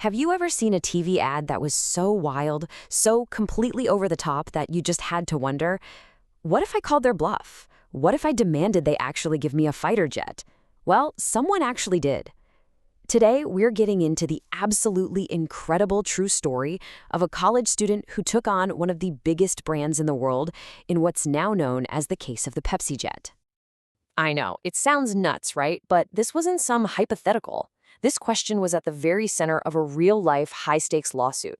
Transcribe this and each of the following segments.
Have you ever seen a TV ad that was so wild, so completely over the top that you just had to wonder, what if I called their bluff? What if I demanded they actually give me a fighter jet? Well, someone actually did. Today, we're getting into the absolutely incredible true story of a college student who took on one of the biggest brands in the world in what's now known as the case of the Pepsi Jet. I know, it sounds nuts, right? But this wasn't some hypothetical. This question was at the very center of a real-life, high-stakes lawsuit.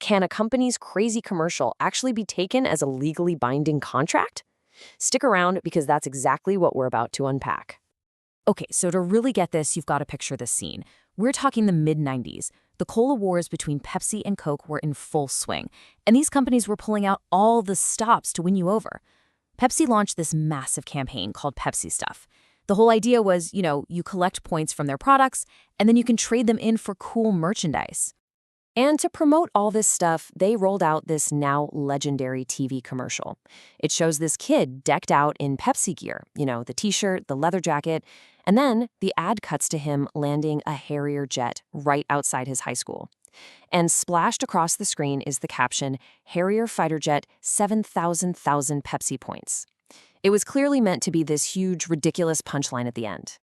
Can a company's crazy commercial actually be taken as a legally binding contract? Stick around because that's exactly what we're about to unpack. Okay, so to really get this, you've got to picture this scene. We're talking the mid-90s. The cola wars between Pepsi and Coke were in full swing, and these companies were pulling out all the stops to win you over. Pepsi launched this massive campaign called Pepsi Stuff. The whole idea was, you collect points from their products, and then you can trade them in for cool merchandise. And to promote all this stuff, they rolled out this now legendary TV commercial. It shows this kid decked out in Pepsi gear, the t-shirt, the leather jacket, and then the ad cuts to him landing a Harrier jet right outside his high school. And splashed across the screen is the caption, Harrier fighter jet, 7,000 Pepsi points. It was clearly meant to be this huge, ridiculous punchline at the end.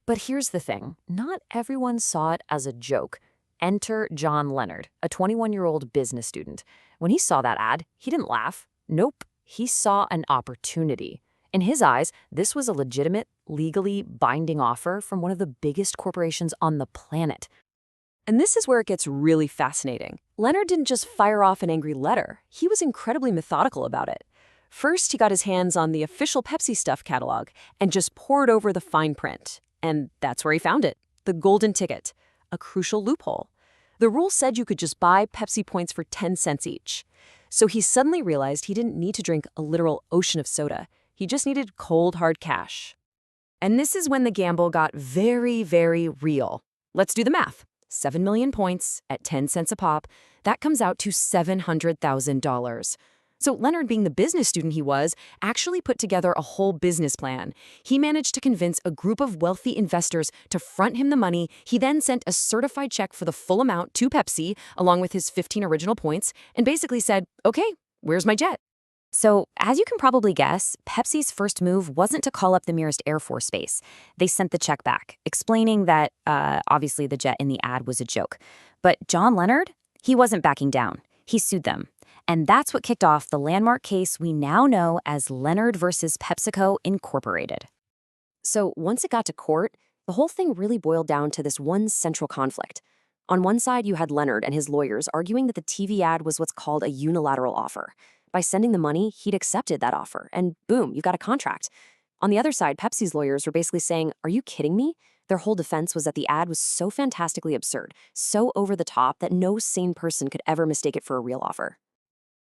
But here's the thing, not everyone saw it as a joke. Enter John Leonard, a 21-year-old business student. When he saw that ad, he didn't laugh. Nope, he saw an opportunity. In his eyes, this was a legitimate, legally binding offer from one of the biggest corporations on the planet. And this is where it gets really fascinating. Leonard didn't just fire off an angry letter. He was incredibly methodical about it. First, he got his hands on the official Pepsi Stuff catalog and just pored over the fine print. And that's where he found it, the golden ticket, a crucial loophole. The rule said you could just buy Pepsi points for 10 cents each. So he suddenly realized he didn't need to drink a literal ocean of soda. He just needed cold, hard cash. And this is when the gamble got very, very real. Let's do the math. 7 million points at 10 cents a pop, that comes out to $700,000. So Leonard, being the business student he was, actually put together a whole business plan. He managed to convince a group of wealthy investors to front him the money. He then sent a certified check for the full amount to Pepsi, along with his 15 original points, and basically said, okay, where's my jet? So, as you can probably guess, Pepsi's first move wasn't to call up the nearest Air Force base. They sent the check back, explaining that, obviously the jet in the ad was a joke. But John Leonard, he wasn't backing down. He sued them. And that's what kicked off the landmark case we now know as Leonard versus PepsiCo Incorporated. So once it got to court, the whole thing really boiled down to this one central conflict. On one side, you had Leonard and his lawyers arguing that the TV ad was what's called a unilateral offer. By sending the money, he'd accepted that offer, and boom, you got a contract. On the other side, Pepsi's lawyers were basically saying, are you kidding me? Their whole defense was that the ad was so fantastically absurd, so over the top that no sane person could ever mistake it for a real offer.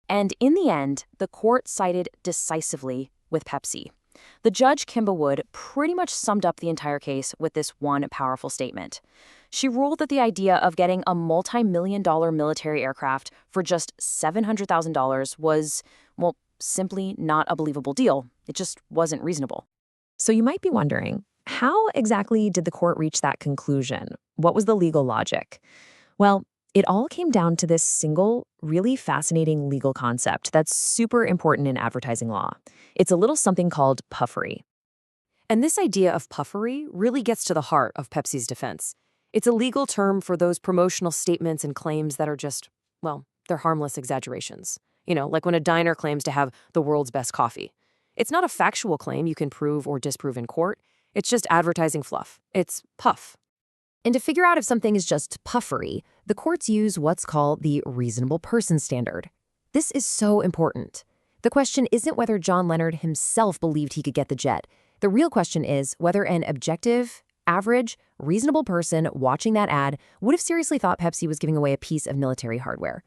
And in the end, the court sided decisively with Pepsi. The judge, Kimba Wood, pretty much summed up the entire case with this one powerful statement. She ruled that the idea of getting a multi-million-dollar military aircraft for just $700,000 was, well, simply not a believable deal. It just wasn't reasonable. So you might be wondering, how exactly did the court reach that conclusion? What was the legal logic? Well, it all came down to this single, really fascinating legal concept that's super important in advertising law. It's a little something called puffery. And this idea of puffery really gets to the heart of Pepsi's defense. It's a legal term for those promotional statements and claims that are just, well, they're harmless exaggerations. Like when a diner claims to have the world's best coffee. It's not a factual claim you can prove or disprove in court. It's just advertising fluff. It's puff. And to figure out if something is just puffery, the courts use what's called the reasonable person standard. This is so important. The question isn't whether John Leonard himself believed he could get the jet. The real question is whether an objective, average, reasonable person watching that ad would have seriously thought Pepsi was giving away a piece of military hardware.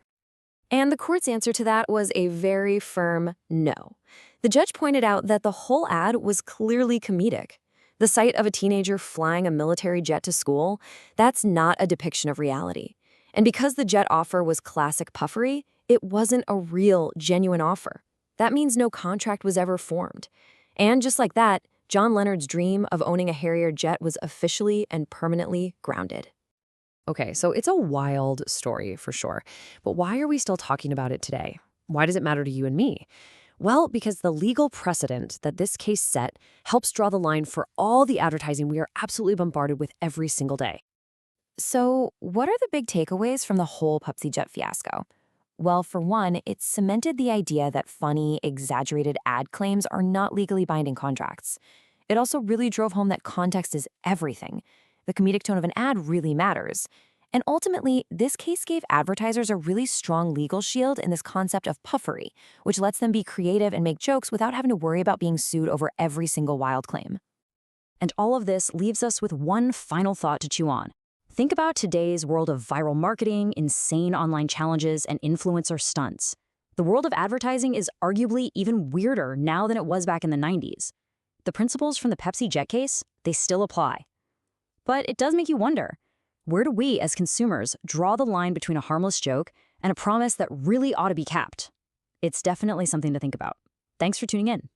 And the court's answer to that was a very firm no. The judge pointed out that the whole ad was clearly comedic. The sight of a teenager flying a military jet to school, that's not a depiction of reality. And because the jet offer was classic puffery, it wasn't a real, genuine offer. That means no contract was ever formed. And just like that, John Leonard's dream of owning a Harrier jet was officially and permanently grounded. Okay, so it's a wild story for sure. But why are we still talking about it today? Why does it matter to you and me? Well, because the legal precedent that this case set helps draw the line for all the advertising we are absolutely bombarded with every single day. So, what are the big takeaways from the whole Pepsi Jet fiasco? Well, for one, it cemented the idea that funny, exaggerated ad claims are not legally binding contracts. It also really drove home that context is everything. The comedic tone of an ad really matters. And ultimately, this case gave advertisers a really strong legal shield in this concept of puffery, which lets them be creative and make jokes without having to worry about being sued over every single wild claim. And all of this leaves us with one final thought to chew on. Think about today's world of viral marketing, insane online challenges, and influencer stunts. The world of advertising is arguably even weirder now than it was back in the 90s. The principles from the Pepsi Jet case, they still apply. But it does make you wonder, where do we as consumers draw the line between a harmless joke and a promise that really ought to be capped? It's definitely something to think about. Thanks for tuning in.